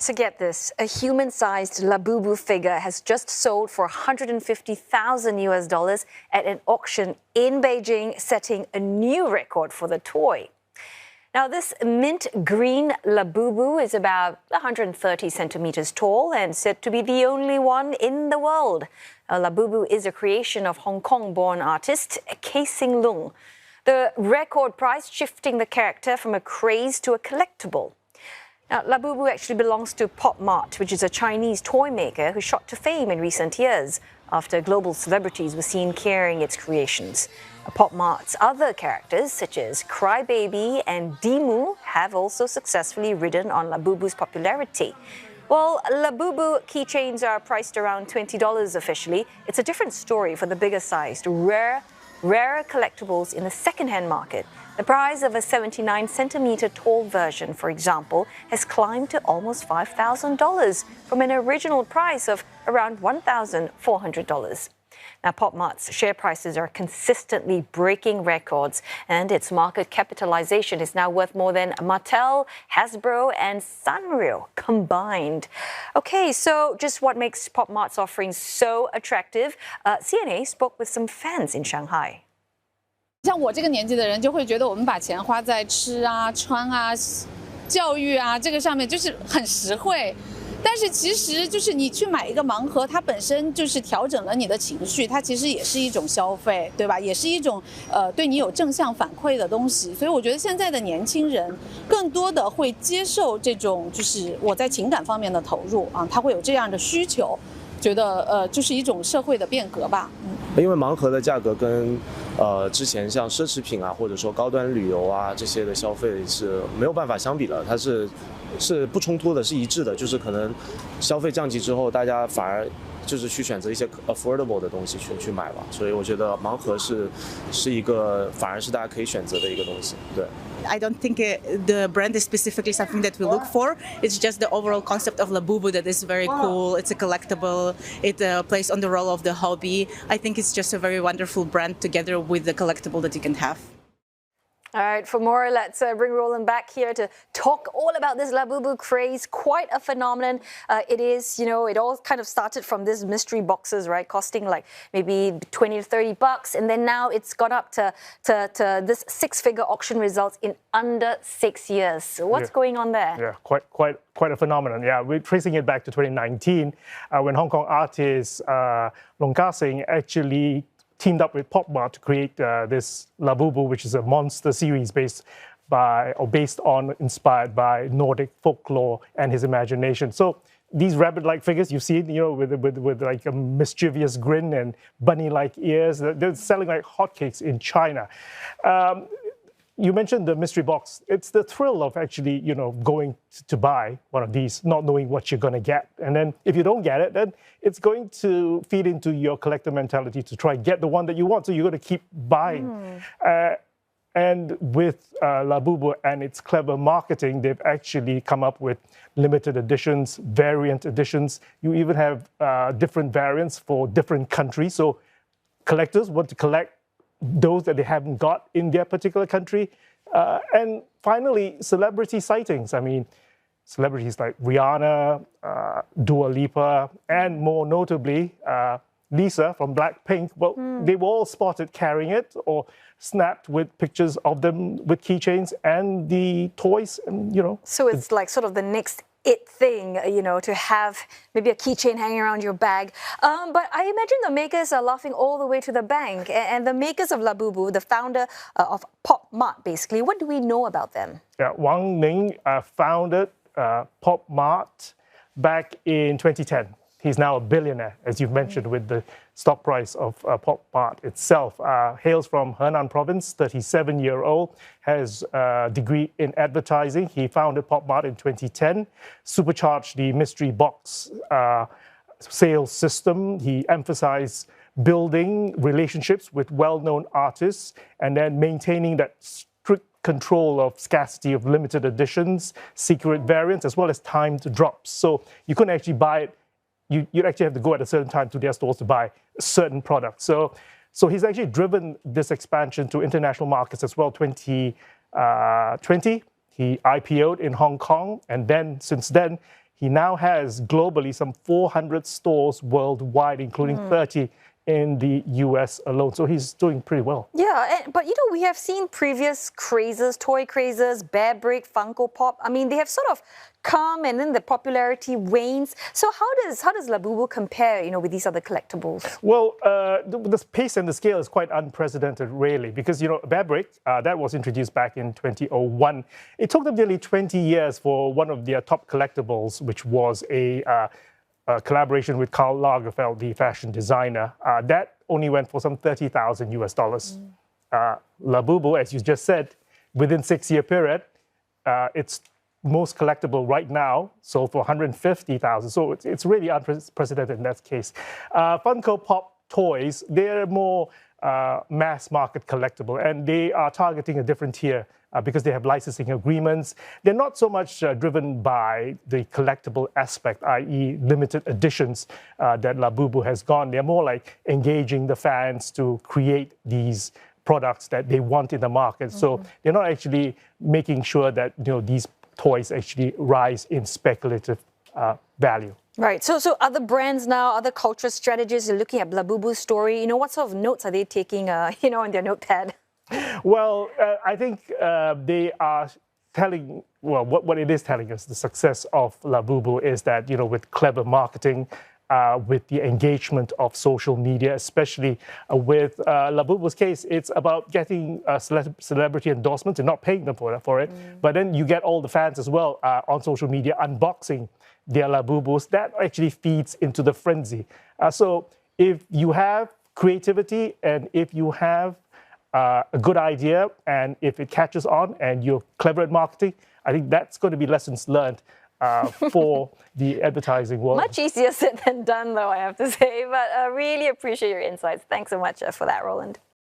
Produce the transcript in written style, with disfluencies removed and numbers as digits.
So get this, a human-sized Labubu figure has just sold for 150,000 US dollars at an auction in Beijing, setting a new record for the toy. Now, this mint green Labubu is about 130 centimeters tall and said to be the only one in the world. Labubu is a creation of Hong Kong-born artist Casing Lung. The record price shifting the character from a craze to a collectible. Now, Labubu actually belongs to Pop Mart, which is a Chinese toy maker who shot to fame in recent years after global celebrities were seen carrying its creations. Pop Mart's other characters, such as Crybaby and Dimu, have also successfully ridden on Labubu's popularity. While Labubu keychains are priced around $20 officially, it's a different story for the bigger-sized, rarer collectibles in the second-hand market. The price of a 79-centimeter tall version, for example, has climbed to almost $5,000 from an original price of around $1,400. Now, Pop Mart's share prices are consistently breaking records, and its market capitalization is now worth more than Mattel, Hasbro, and Sanrio combined. Okay, so just what makes Pop Mart's offerings so attractive? CNA spoke with some fans in Shanghai. 像我这个年纪的人，就会觉得我们把钱花在吃啊、穿啊、教育啊这个上面，就是很实惠。但是其实就是你去买一个盲盒，它本身就是调整了你的情绪，它其实也是一种消费，对吧？也是一种对你有正向反馈的东西。所以我觉得现在的年轻人更多的会接受这种就是我在情感方面的投入啊，他会有这样的需求，觉得就是一种社会的变革吧。因为盲盒的价格跟之前像奢侈品啊，或者说高端旅游啊这些的消费是没有办法相比的，它是不冲突的，是一致的。就是可能消费降级之后，大家反而就是去选择一些 affordable 的东西去买吧。所以我觉得盲盒是一个反而是大家可以选择的一个东西。对。I don't think the brand is specifically something that we look for. It's just the overall concept of Labubu that is very cool. It's a collectible. It plays on the role of the hobby. I think it's just a very wonderful brand together with the collectible that you can have. All right, for more, let's bring Roland back here to talk all about this Labubu craze. Quite a phenomenon. It is, you know, it all kind of started from these mystery boxes, right, costing like maybe 20 to 30 bucks, and then now it's gone up to this six-figure auction results in under 6 years. So what's going on there? Yeah, quite a phenomenon. Yeah, we're tracing it back to 2019 when Hong Kong artist Long Ka-sing actually teamed up with Pop Mart to create this Labubu, which is a monster series inspired by Nordic folklore and his imagination. So these rabbit-like figures you've seen, you know, with like a mischievous grin and bunny-like ears, they're selling like hotcakes in China. You mentioned the mystery box. It's the thrill of actually, you know, going to buy one of these, not knowing what you're going to get. And then if you don't get it, then it's going to feed into your collector mentality to try and get the one that you want. So you're going to keep buying. And with Labubu and its clever marketing, they've actually come up with limited editions, variant editions. You even have different variants for different countries. So collectors want to collect those that they haven't got in their particular country. And finally, celebrity sightings. I mean, celebrities like Rihanna, Dua Lipa, and more notably, Lisa from Blackpink. Well, they were all spotted carrying it or snapped with pictures of them with keychains and the toys, and, you know. So it's like sort of the next it thing, you know, to have maybe a keychain hanging around your bag. But I imagine the makers are laughing all the way to the bank. And the makers of Labubu, the founder of Pop Mart, basically, what do we know about them? Yeah, Wang Ning founded Pop Mart back in 2010. He's now a billionaire, as you've mentioned, with the stock price of Pop Mart itself. Hails from Henan province, 37-year-old, has a degree in advertising. He founded Pop Mart in 2010, supercharged the mystery box sales system. He emphasized building relationships with well-known artists and then maintaining that strict control of scarcity of limited editions, secret variants, as well as timed drops. So you couldn't actually buy it. You'd actually have to go at a certain time to their stores to buy certain products. So he's actually driven this expansion to international markets as well. 2020, he IPO'd in Hong Kong, and then since then, he now has globally some 400 stores worldwide, including 30 in the US alone. So he's doing pretty well. Yeah, but we have seen previous crazes, toy crazes, Bear Brick, Funko Pop. I mean, they have sort of come and then the popularity wanes. So how does Labubu compare, with these other collectibles? Well, the pace and the scale is quite unprecedented, really, because, Bear Brick, that was introduced back in 2001. It took them nearly 20 years for one of their top collectibles, which was a collaboration with Karl Lagerfeld, the fashion designer. That only went for some $30,000 US. Labubu, as you just said, within 6-year period, it's most collectible right now, sold for $150,000. So it's really unprecedented in that case. Funko Pop toys, they're more mass market collectible, and they are targeting a different tier because they have licensing agreements. They're not so much driven by the collectible aspect, i.e. limited editions that Labubu has gone. They're more like engaging the fans to create these products that they want in the market. So they're not actually making sure that these toys actually rise in speculative value. Right. So other brands now, other cultural strategies, you're looking at Labubu's story. What sort of notes are they taking, on their notepad? Well, I think they are telling, what it is telling us, the success of Labubu is that, with clever marketing, with the engagement of social media, especially with Labubu's case, it's about getting celebrity endorsements and not paying them for it. But then you get all the fans as well on social media unboxing their Labubus. That actually feeds into the frenzy. So if you have creativity and if you have a good idea and if it catches on and you're clever at marketing, I think that's going to be lessons learned for the advertising world. Much easier said than done, though, I have to say. But I really appreciate your insights. Thanks so much for that, Roland.